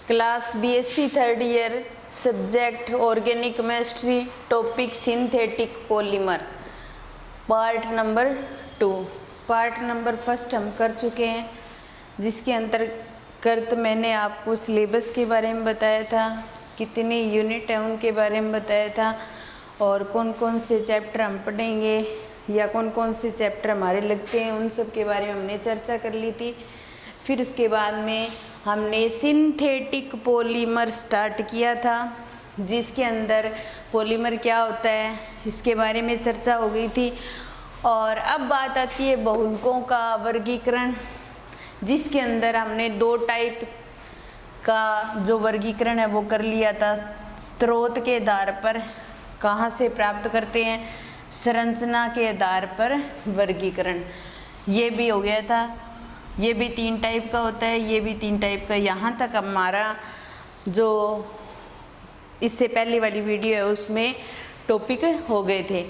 Class BSc third year, subject organic chemistry, topic synthetic polymer, part number 2। Part number 1 हम कर चुके हैं, जिसके अंतर्गत मैंने आपको सिलेबस के बारे में बताया था, कितने यूनिट है उनके बारे में बताया था, और कौन कौन से चैप्टर हम पढ़ेंगे या कौन कौन से चैप्टर हमारे लगते हैं, उन सब के बारे में हमने चर्चा कर ली थी। फिर उसके बाद में हमने सिंथेटिक पॉलीमर स्टार्ट किया था, जिसके अंदर पॉलीमर क्या होता है इसके बारे में चर्चा हो गई थी। और अब बात आती है बहुलकों का वर्गीकरण, जिसके अंदर हमने 2 टाइप का जो वर्गीकरण है वो कर लिया था। स्रोत के आधार पर कहाँ से प्राप्त करते हैं, संरचना के आधार पर वर्गीकरण, ये भी हो गया था। ये भी 3 टाइप का होता है, ये भी 3 टाइप का। यहाँ तक हमारा जो इससे पहले वाली वीडियो है उसमें टॉपिक हो गए थे।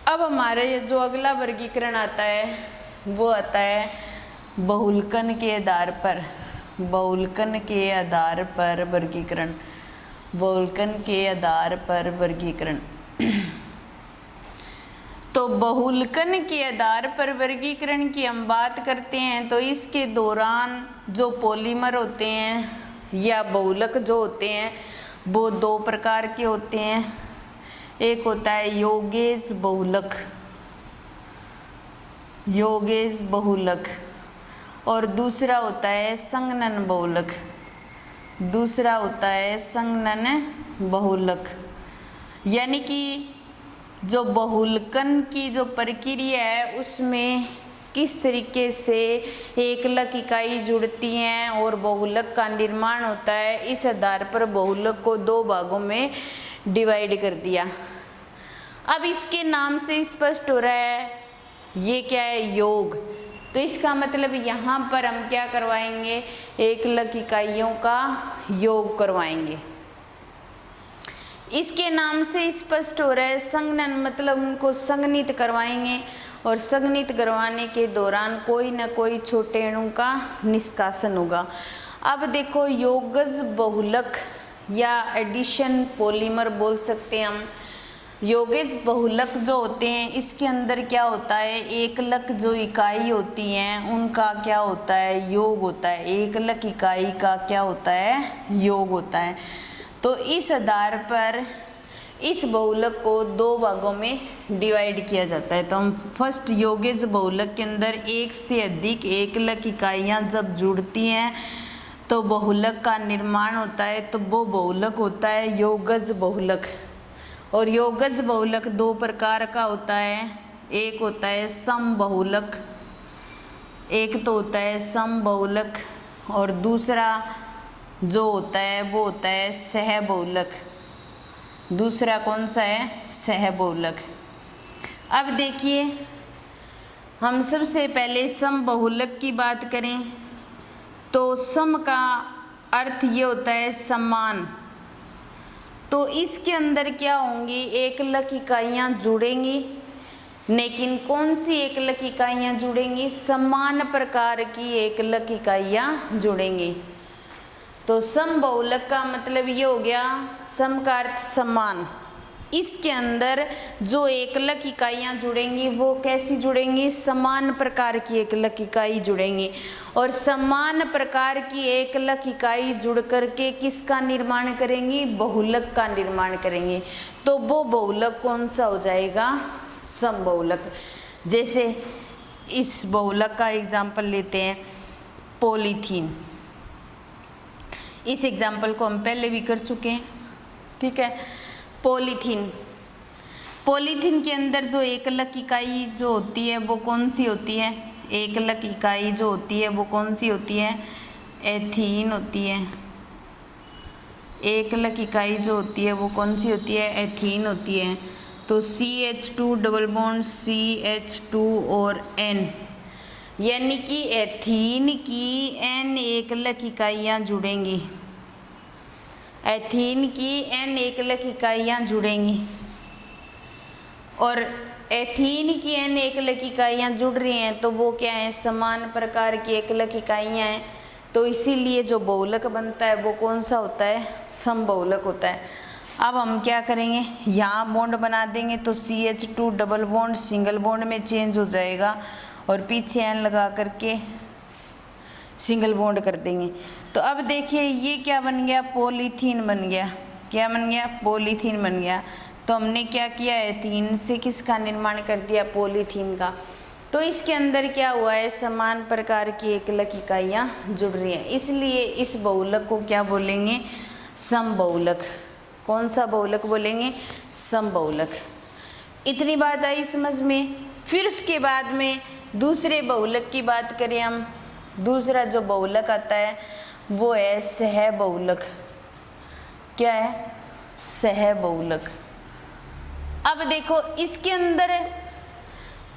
अब हमारे जो अगला वर्गीकरण आता है वो आता है बहुलकन के आधार पर। बहुलकन के आधार पर वर्गीकरण, बहुलकन के आधार पर वर्गीकरण। तो बहुलकन के आधार पर वर्गीकरण की हम बात करते हैं तो इसके दौरान जो पॉलीमर होते हैं या बहुलक जो होते हैं वो 2 प्रकार के होते हैं। एक होता है यौगेज बहुलक, यौगेज बहुलक, और दूसरा होता है संघनन बहुलक, दूसरा होता है संघनन बहुलक। यानी कि जो बहुलकन की जो प्रक्रिया है उसमें किस तरीके से एकलक इकाई जुड़ती हैं और बहुलक का निर्माण होता है, इस आधार पर बहुलक को 2 भागों में डिवाइड कर दिया। अब इसके नाम से स्पष्ट हो रहा है ये क्या है, योग। तो इसका मतलब यहाँ पर हम क्या करवाएंगे, एकलक इकाइयों का योग करवाएंगे। इसके नाम से स्पष्ट हो रहा है संघनन, मतलब उनको संघनित करवाएंगे, और संघनित करवाने के दौरान कोई ना कोई छोटे अणु का निष्कासन होगा। अब देखो यौगज बहुलक या एडिशन पॉलीमर बोल सकते हैं हम। यौगज बहुलक जो होते हैं इसके अंदर क्या होता है, एकलक जो इकाई होती हैं उनका क्या होता है, योग होता है। एकलक इकाई का क्या होता है, योग होता है। तो इस आधार पर इस बहुलक को 2 भागों में डिवाइड किया जाता है। तो हम फर्स्ट यौगज बहुलक के अंदर एक से अधिक एकलक इकाइयाँ जब जुड़ती हैं तो बहुलक का निर्माण होता है, तो वो बहुलक होता है यौगज बहुलक। और यौगज बहुलक 2 प्रकार का होता है, एक होता है समबहुलक, एक तो होता है समबहुलक, और दूसरा जो होता है वो होता है सहबहुलक। दूसरा कौन सा है, सहबहुलक। अब देखिए हम सबसे पहले समबहुलक की बात करें तो सम का अर्थ ये होता है समान। तो इसके अंदर क्या होंगी, एकलक इकाइयाँ जुड़ेंगी, लेकिन कौन सी एकलक इकाइयाँ जुड़ेंगी, समान प्रकार की एकलक इकाइयाँ जुड़ेंगी। तो समबहुलक का मतलब ये हो गया, सम का अर्थ समान। इसके अंदर जो एकलक इकाइयाँ जुड़ेंगी वो कैसी जुड़ेंगी, समान प्रकार की एकलक इकाई जुड़ेंगी, और समान प्रकार की एकलक इकाई जुड़ करके किसका निर्माण करेंगी, बहुलक का निर्माण करेंगी। तो वो बहुलक कौन सा हो जाएगा, समबहुलक। जैसे इस बहुलक का एग्जाम्पल लेते हैं पॉलीथीन। इस एग्जाम्पल को हम पहले भी कर चुके हैं, ठीक है। पॉलीथीन, पॉलीथीन के अंदर जो एकलक इकाई जो होती है वो कौन सी होती है, एकलक इकाई जो होती है वो कौन सी होती है, एथीन होती है। एकलक इकाई जो होती है वो कौन सी होती है, एथीन होती है। तो CH2 डबल बॉन्ड CH2 और N, यानी कि एथीन की N एकलक इकाइयाँ जुड़ेंगी, एथीन की N एकलक इकाइयाँ जुड़ेंगी, और एथीन की N एकलक इकाइयाँ जुड़ रही हैं तो वो क्या है, समान प्रकार की एकलक इकाइयाँ हैं। तो इसीलिए जो बहुलक बनता है वो कौन सा होता है, समबहुलक होता है। अब हम क्या करेंगे, यहाँ बॉन्ड बना देंगे तो CH2 double bond single bond में चेंज हो जाएगा और पीछे N लगा करके सिंगल बॉन्ड कर देंगे। तो अब देखिए ये क्या बन गया, पॉलीथीन बन गया। क्या बन गया, पॉलीथीन बन गया। तो हमने क्या किया है, एथीन से किसका निर्माण कर दिया, पॉलीथीन का। तो इसके अंदर क्या हुआ है, समान प्रकार की एकलक इकाइयाँ जुड़ रही हैं, इसलिए इस बहुलक को क्या बोलेंगे, समबहुलक। कौन सा बहुलक बोलेंगे, समबहुलक। इतनी बात आई समझ में। फिर उसके बाद में दूसरे बहुलक की बात करें हम। दूसरा जो बहुलक आता है वो है सहबहुलक। क्या है, सहबहुलक। अब देखो इसके अंदर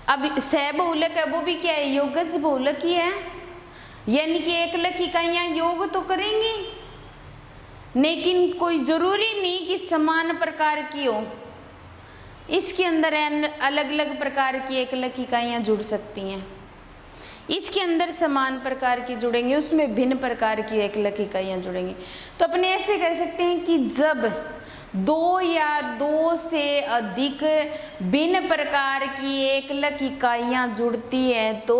अब सहबहुलक है वो भी क्या है, योगज बहुलक ही है, यानी कि एकलक इकाइयां योग तो करेंगी, लेकिन कोई जरूरी नहीं कि समान प्रकार की हो। इसके अंदर अलग अलग प्रकार की एकलक इकाइयां जुड़ सकती हैं। इसके अंदर समान प्रकार की जुड़ेंगे, उसमें भिन्न प्रकार की एकलक इकाइयां जुड़ेंगी। तो अपने ऐसे कह सकते हैं कि जब दो या दो से अधिक भिन्न प्रकार की एकलक इकाइयां जुड़ती हैं तो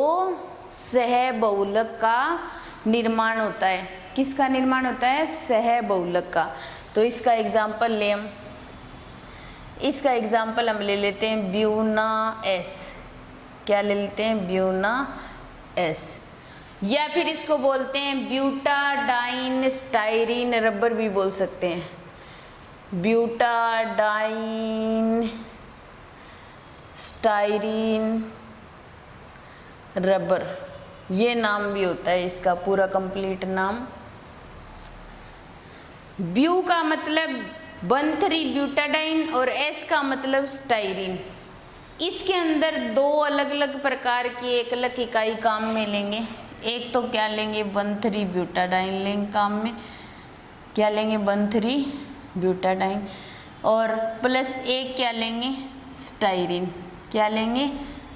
सहबहुलक का निर्माण होता है। किसका निर्माण होता है, सहबहुलक का। तो इसका एग्जाम्पल ले हम, इसका एग्जाम्पल हम ले लेते हैं ब्यूना एस। क्या ले लेते हैं, ब्यूना एस, या फिर इसको बोलते हैं ब्यूटाडाइन स्टाइरीन रबर भी बोल सकते हैं, ब्यूटाडाइन स्टाइरीन रबर, ये नाम भी होता है इसका पूरा कंप्लीट नाम। ब्यू का मतलब 1,3 ब्यूटाडाइन और एस का मतलब स्टाइरीन। इसके अंदर दो अलग अलग प्रकार की एकलक इकाई काम में लेंगे। एक तो क्या लेंगे, 1,3 ब्यूटाडाइन लेंगे काम में, क्या लेंगे, 1,3 ब्यूटाडाइन, और प्लस एक क्या लेंगे, स्टाइरीन। क्या लेंगे,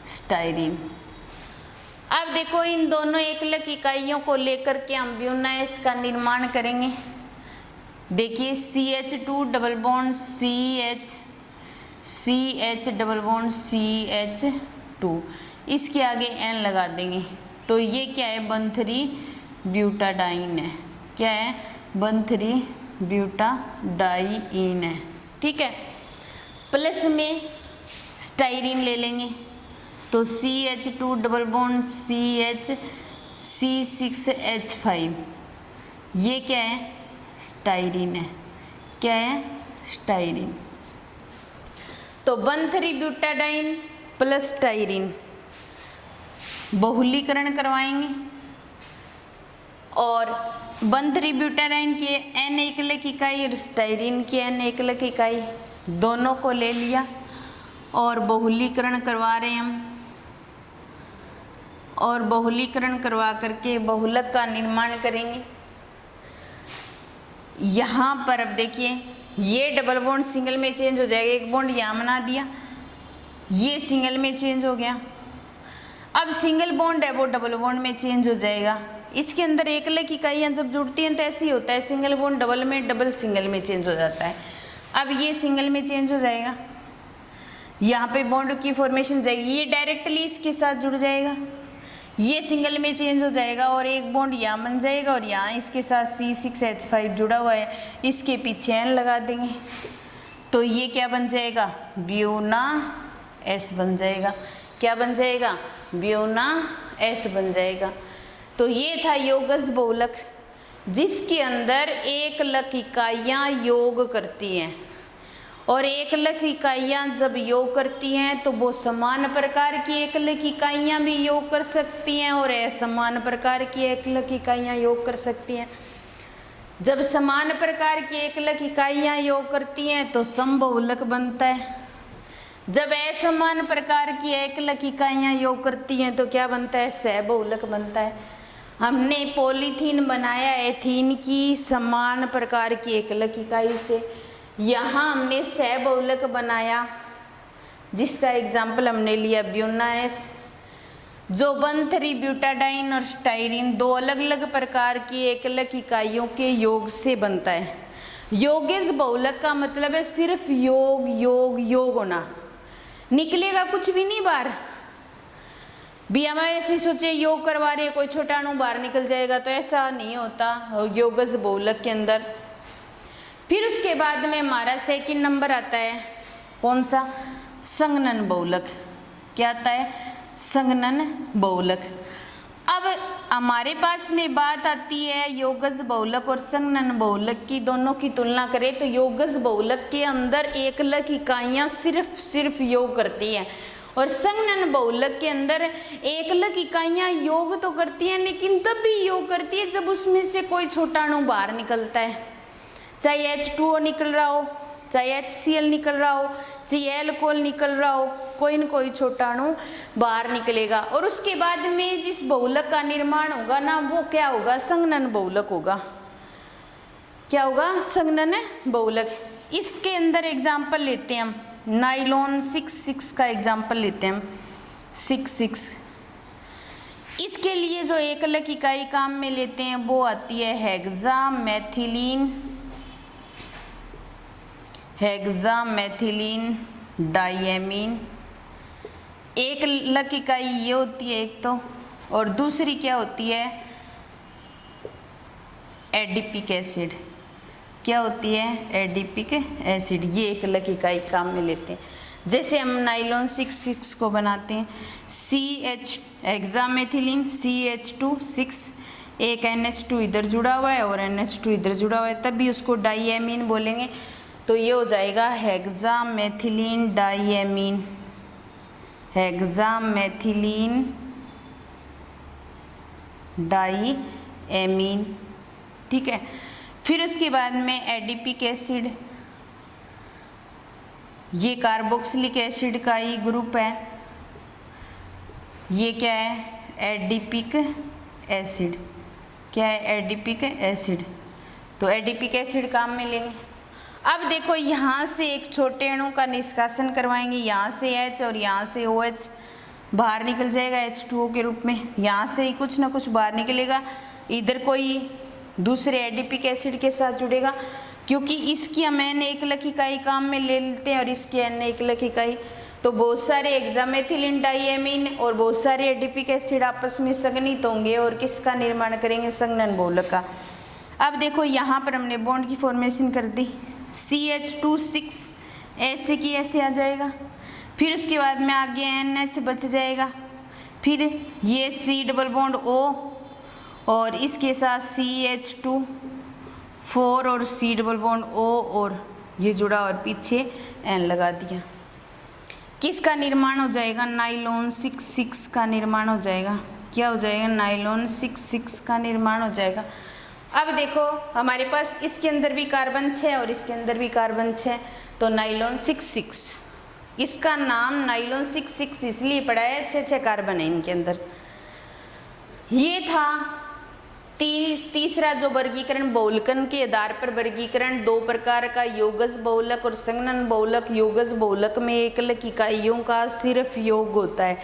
स्टाइरीन। अब देखो इन दोनों एकलक इकाइयों को लेकर के हम ब्यूना एस का निर्माण करेंगे। देखिए CH2 double bond CH double bond CH2, इसके आगे N लगा देंगे तो ये क्या है, 1,3 ब्यूटाडाइन है। क्या है, 1,3 ब्यूटाडाइन है, ठीक है। प्लस में स्टाइरीन ले लेंगे तो CH2 double bond CH C6H5, ये क्या है, स्टाइरीन है। क्या है, स्टाइरीन। तो 1,3 ब्यूटाडाइन प्लस स्टाइरीन बहुलीकरण करवाएंगे और 1,3 ब्यूटाडाइन की N एकलक इकाई और स्टाइरीन की N एकलक इकाई दोनों को ले लिया और बहुलीकरण करवा रहे हैं हम, और बहुलीकरण करवा करके बहुलक का निर्माण करेंगे। यहाँ पर अब देखिए ये डबल बॉन्ड सिंगल में चेंज हो जाएगा, एक बॉन्ड यहाँ बना दिया, ये सिंगल में चेंज हो गया। अब सिंगल बॉन्ड है वो डबल बॉन्ड में चेंज हो जाएगा। इसके अंदर एकलक इकाइयाँ जब जुड़ती हैं तो ऐसे ही होता है, सिंगल बॉन्ड डबल में, डबल सिंगल में चेंज हो जाता है। अब ये सिंगल में चेंज हो जाएगा, यहाँ पे बॉन्ड की फॉर्मेशन जाएगी, ये डायरेक्टली इसके साथ जुड़ जाएगा, ये सिंगल में चेंज हो जाएगा और एक बॉन्ड यहाँ बन जाएगा और यहाँ इसके साथ C6H5 जुड़ा हुआ है, इसके पीछे N लगा देंगे तो ये क्या बन जाएगा, ब्यूना एस बन जाएगा। क्या बन जाएगा, ब्यूना एस बन जाएगा। तो ये था योगज बहुलक जिसके अंदर एकलक इकाइयाँ योग करती हैं, और एकलक इकाइयाँ जब योग करती हैं तो वो समान प्रकार की एकलक इकाइयाँ भी योग कर सकती हैं और असमान प्रकार की एकलक इकाइयाँ योग कर सकती हैं। जब समान प्रकार की एकलक इकाइयाँ योग करती हैं तो समबहुलक बनता है। जब असमान प्रकार की एकलक इकाइयाँ योग करती हैं तो क्या बनता है, सहबहुलक बनता है। हमने पॉलीथीन बनाया एथीन की समान प्रकार की एकलक इकाई से, यहाँ हमने सहबहुलक बनाया जिसका एग्जाम्पल हमने लिया ब्यूना एस। जो 1,3-ब्यूटाडाइन और स्टाइरिन दो अलग अलग प्रकार की एकलक इकाइयों के योग से बनता है। योगेश बहुलक का मतलब है सिर्फ योग योग योग होना, निकलेगा कुछ भी नहीं बाहर। भी हम ऐसे सोचे योग करवा रहे हैं कोई छोटा अणु बाहर निकल जाएगा, तो ऐसा नहीं होता योगेश बहुलक के अंदर। फिर उसके बाद में हमारा सेकंड नंबर आता है कौन सा, संघनन बहुलक। क्या आता है, संघनन बहुलक। अब हमारे पास में बात आती है योगज बहुलक और संघनन बहुलक की, दोनों की तुलना करें तो योगज बहुलक के अंदर एकलक इकाइयां सिर्फ योग करती हैं और संघनन बहुलक के अंदर एकलक इकाइयां योग तो करती हैं, लेकिन तब भी योग करती है जब उसमें से कोई छोटा अणु बाहर निकलता है, चाहे H2O निकल रहा हो, चाहे HCl निकल रहा हो, चाहे एल्कोहल निकल रहा हो, कोई न कोई छोटा अणु बाहर निकलेगा। और उसके बाद में जिस बहुलक का निर्माण होगा ना, वो क्या होगा, संघनन बहुलक होगा। क्या होगा, संघनन बहुलक। इसके अंदर एग्जाम्पल लेते हैं हम, नाइलॉन 6,6 का एग्जाम्पल लेते हैं हम, 6,6। इसके लिए जो एकलक इकाई काम में लेते हैं वो आती है हेक्सामेथिलीन डाइएमीन। एकलक इकाई ये होती है एक तो, और दूसरी क्या होती है, एडिपिक एसिड। क्या होती है, एडिपिक एसिड। ये एकलक इकाई काम में लेते हैं। जैसे हम नाइलॉन 6,6 को बनाते हैं, CH हेक्सामेथिलीन CH2 एक NH2 इधर जुड़ा हुआ है और NH2 इधर जुड़ा हुआ है, तभी उसको डाइएमीन बोलेंगे। तो ये हो जाएगा हेक्सामेथिलीन डाइएमीन, हेक्सामेथिलीन डाइएमीन। ठीक है। फिर उसके बाद में एडिपिक एसिड, ये कार्बोक्सिलिक एसिड का ही ग्रुप है। ये क्या है, एडिपिक एसिड। क्या है, एडिपिक एसिड। तो एडिपिक एसिड काम में लेंगे। अब देखो यहाँ से एक छोटे अणु का निष्कासन करवाएंगे, यहाँ से H और यहाँ से OH बाहर निकल जाएगा H2O के रूप में। यहाँ से ही कुछ ना कुछ बाहर निकलेगा, इधर कोई दूसरे एडिपिक एसिड के साथ जुड़ेगा, क्योंकि इसकी हम N एकलक इकाई काम में ले लेते हैं और इसकी N एकलक इकाई। तो बहुत सारे हेक्सामेथिलीन डाइएमीन और बहुत सारे एडिपिक एसिड आपस में संघनित होंगे और किसका निर्माण करेंगे, संघनन बहुलक का। अब देखो यहाँ पर हमने बॉन्ड की फॉर्मेशन कर दी, CH2 ऐसे की ऐसे आ जाएगा। फिर उसके बाद में आगे NH बच जाएगा। फिर ये C डबल बॉन्ड O और इसके साथ CH2 और C डबल बॉन्ड O और ये जुड़ा और पीछे N लगा दिया। किसका निर्माण हो जाएगा, नाइलॉन 6,6 का निर्माण हो जाएगा। क्या हो जाएगा, नाइलॉन 6,6 का निर्माण हो जाएगा। अब देखो हमारे पास इसके अंदर भी कार्बन 6 और इसके अंदर भी कार्बन 6, तो नाइलॉन 6,6। इसका नाम नाइलॉन 6,6 इसलिए पड़ा है 6 कार्बन है इनके अंदर। ये था तीसरा जो वर्गीकरण, बहुलकन के आधार पर वर्गीकरण। दो प्रकार का, योगज बहुलक और संघनन बहुलक। योगज बहुलक में एकलक इकाइयों का सिर्फ योग होता है,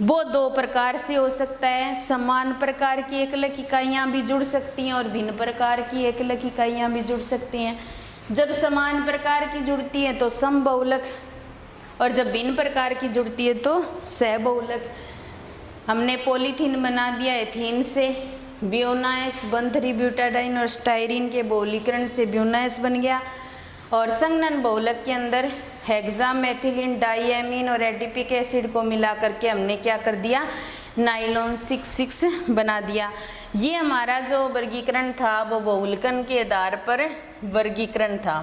वो दो प्रकार से हो सकता है। समान प्रकार की एकलक इकाइयां भी जुड़ सकती हैं और भिन्न प्रकार की एकलक इकाइयां भी जुड़ सकती हैं। जब समान प्रकार की जुड़ती है तो समबहुलक, और जब भिन्न प्रकार की जुड़ती है तो सहबहुलक। हमने पॉलीथीन बना दिया एथीन से, ब्यूनाइस 1,3-ब्यूटाडाइन और स्टाइरिन के बहुलीकरण से ब्यूनाइस बन गया। और संघनन बहुलक के अंदर हेक्सामेथिलीन डाइएमीन और एडिपिक एसिड को मिला करके हमने क्या कर दिया, नाइलॉन 6,6 बना दिया। ये हमारा जो वर्गीकरण था वो बहुलकन के आधार पर वर्गीकरण था।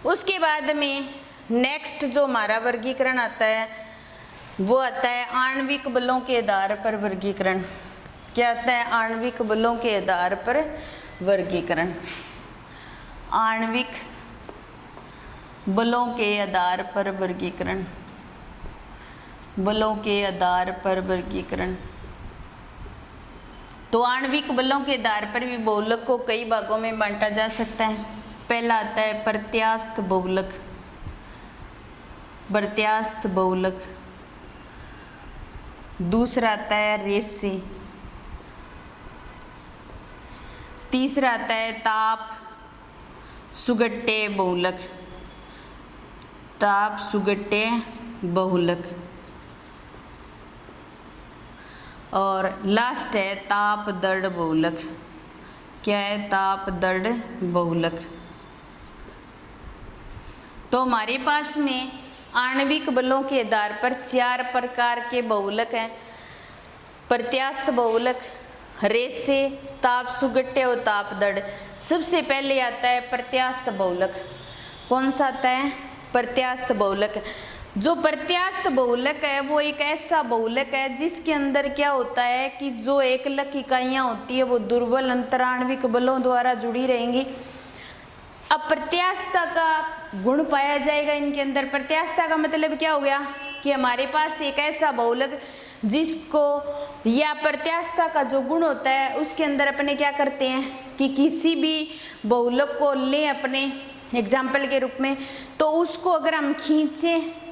उसके बाद में नेक्स्ट जो हमारा वर्गीकरण आता है वो आता है आणविक बलों के आधार पर वर्गीकरण। क्या आता है, आणविक बलों के आधार पर वर्गीकरण। आणविक बलों के आधार पर वर्गीकरण, बलों के आधार पर वर्गीकरण। तो आणविक बलों के आधार पर भी बहुलक को कई भागों में बांटा जा सकता है। पहला आता है प्रत्यास्थ बहुलक, प्रत्यास्थ बहुलक। दूसरा आता है रेसे, तीसरा आता है ताप सुगट्टे बहुलक, ताप सुगट्टे बहुलक, और लास्ट है ताप दर्द बहुलक। क्या है? ताप दर्द बहुलक। तो हमारे पास में आणविक बलों के आधार पर 4 प्रकार के बहुलक हैं। प्रत्यास्थ बहुलक, रेसे, ताप सुगट्टे और ताप दर्द। सबसे पहले आता है प्रत्यास्थ बहुलक। कौन सा आता है? प्रत्यास्थ बहुलक। जो प्रत्यास्थ बहुलक है वो एक ऐसा बहुलक है जिसके अंदर क्या होता है कि जो एकलक इकाइयाँ होती है वो दुर्बल अंतराण्विक बलों द्वारा जुड़ी रहेंगी। अब प्रत्यास्थता का गुण पाया जाएगा इनके अंदर। प्रत्यास्थता का मतलब क्या हो गया कि हमारे पास एक ऐसा बहुलक जिसको, या प्रत्यास्थता का जो गुण होता है उसके अंदर अपने क्या करते हैं कि किसी भी बहुलक को लें अपने एग्जाम्पल के रूप में, तो उसको अगर हम खींचें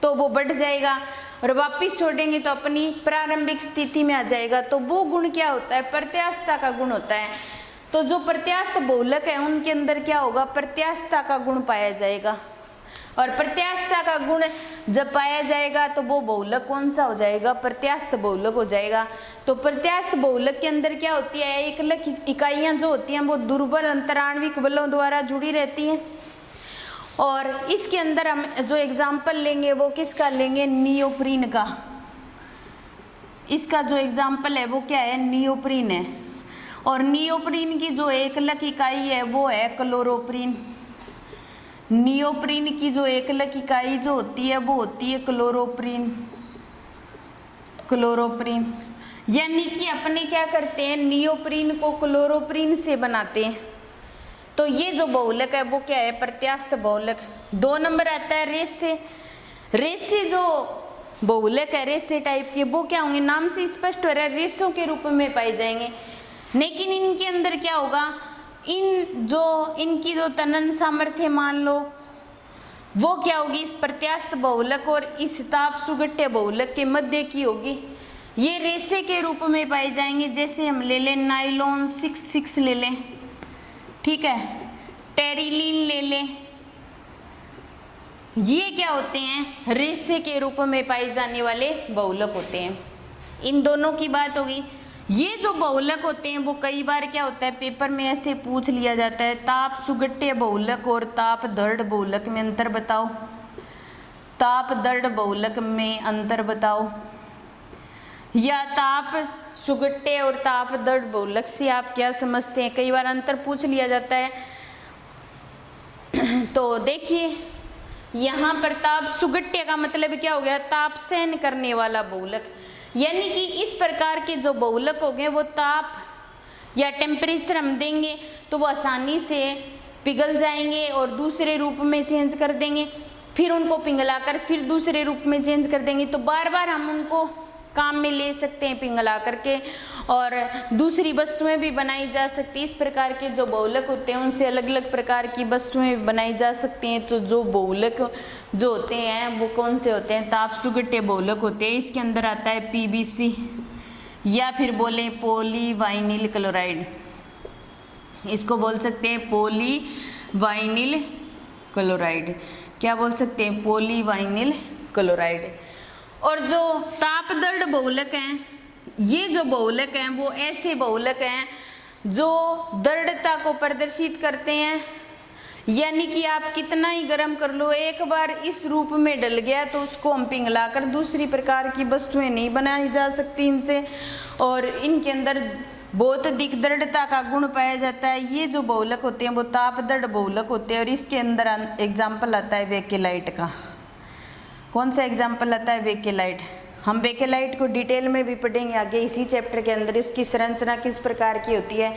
तो वो बढ़ जाएगा और वापिस छोड़ेंगे तो अपनी प्रारंभिक स्थिति में आ जाएगा। तो वो गुण क्या होता है? प्रत्यास्थता का गुण होता है। तो जो प्रत्यास्थ बहुलक है उनके अंदर क्या होगा? प्रत्यास्थता का गुण पाया जाएगा। और प्रत्यास्थता का गुण जब पाया जाएगा तो वो बहुलक कौन सा हो जाएगा? प्रत्यास्थ बहुलक हो जाएगा। तो प्रत्यास्थ बहुलक के अंदर क्या होती है? एकलक इकाइयां जो होती हैं वो दुर्बल अंतराण्विक बलों द्वारा जुड़ी रहती हैं। और इसके अंदर हम जो एग्जाम्पल लेंगे वो किसका लेंगे? नियोप्रीन का। इसका जो एग्जाम्पल है वो क्या है? नियोप्रीन है। और नियोप्रीन की जो एकलक इकाई है वो है क्लोरोप्रीन। नियोप्रीन की जो एकलक इकाई जो होती है वो होती है क्लोरोप्रीन। क्लोरोप्रीन यानी कि अपने क्या करते हैं? नियोप्रीन को क्लोरोप्रीन से बनाते हैं। तो ये जो बहुलक है वो क्या है? प्रत्यास्थ बहुलक। 2 नंबर आता है रेसे। रेसे जो बहुलक है रेसे टाइप के, वो क्या होंगे? नाम से स्पष्ट हो रहा है, रेसों के रूप में पाए जाएंगे। लेकिन इनके अंदर क्या होगा? इनकी जो तनन सामर्थ्य मान लो वो क्या होगी? इस प्रत्यास्थ बहुलक और इस ताप सुगट्टे बहुलक के मध्य की होगी। ये रेसे के रूप में पाए जाएंगे। जैसे हम ले लें नाइलॉन 6 ले लें, ठीक है, टेरिलीन ले लें, ये क्या होते हैं? रेसे के रूप में पाए जाने वाले बहुलक होते हैं। इन दोनों की बात होगी। ये जो बहुलक होते हैं वो कई बार क्या होता है पेपर में ऐसे पूछ लिया जाता है, ताप सुगट्टे बहुलक और ताप दर्द बहुलक में अंतर बताओ। ताप दर्द बहुलक में अंतर बताओ। या ताप सुगट्टे और ताप दर्द बहुलक से आप क्या समझते हैं? कई बार अंतर पूछ लिया जाता है। तो देखिए यहाँ पर ताप सुगट्टे का मतलब क्या हो गया? ताप सहन करने वाला बहुलक। यानी कि इस प्रकार के जो बहुलक हो गए वो ताप या टेम्परेचर हम देंगे तो वो आसानी से पिघल जाएंगे और दूसरे रूप में चेंज कर देंगे, फिर उनको पिघलाकर फिर दूसरे रूप में चेंज कर देंगे। तो बार बार हम उनको काम में ले सकते हैं पिघला करके, और दूसरी वस्तुएं भी बनाई जा सकती हैं। इस प्रकार के जो बहुलक होते हैं उनसे अलग अलग प्रकार की वस्तुएं भी बनाई जा सकती हैं। तो जो बहुलक जो होते हैं वो कौन से होते हैं? ताप सुगट्टे बहुलक होते हैं। इसके अंदर आता है PVC या फिर बोले पॉलीवाइनिल क्लोराइड। इसको बोल सकते हैं पॉलीवाइनिल क्लोराइड। क्या बोल सकते हैं? पॉलीवाइनिल क्लोराइड। और जो ताप दर्द बहुलक हैं, ये जो बहुलक हैं वो ऐसे बहुलक हैं जो दृढ़ता को प्रदर्शित करते हैं। यानी कि आप कितना ही गर्म कर लो, एक बार इस रूप में डल गया तो उसको हम पिघलाकर दूसरी प्रकार की वस्तुएं नहीं बनाई जा सकती इनसे, और इनके अंदर बहुत अधिक दृढ़ता का गुण पाया जाता है। ये जो बहुलक होते हैं वो ताप दर्द बहुलक होते हैं। और इसके अंदर एग्जाम्पल आता है वेकेलाइट का। कौन सा एग्जाम्पल आता है? वेकेलाइट। हम वेकेलाइट को डिटेल में भी पढ़ेंगे आगे इसी चैप्टर के अंदर, इसकी संरचना किस प्रकार की होती है,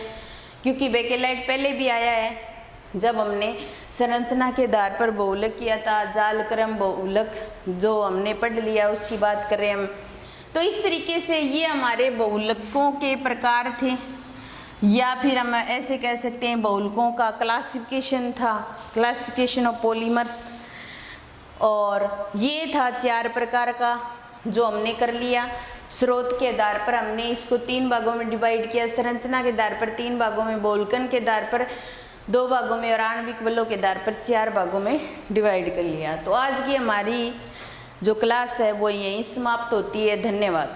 क्योंकि वेकेलाइट पहले भी आया है जब हमने संरचना के आधार पर बहुलक किया था। जालक्रम बहुलक जो हमने पढ़ लिया उसकी बात करें हम, तो इस तरीके से ये हमारे बहुलकों के प्रकार थे, या फिर हम ऐसे कह सकते हैं बहुलकों का क्लासिफिकेशन था, क्लासिफिकेशन ऑफ पॉलीमर्स। और ये था 4 प्रकार का जो हमने कर लिया। स्रोत के आधार पर हमने इसको 3 भागों में डिवाइड किया, संरचना के आधार पर 3 भागों में, बोल्कन के आधार पर 2 भागों में और आणविक बलों के आधार पर 4 भागों में डिवाइड कर लिया। तो आज की हमारी जो क्लास है वो यहीं समाप्त होती है। धन्यवाद।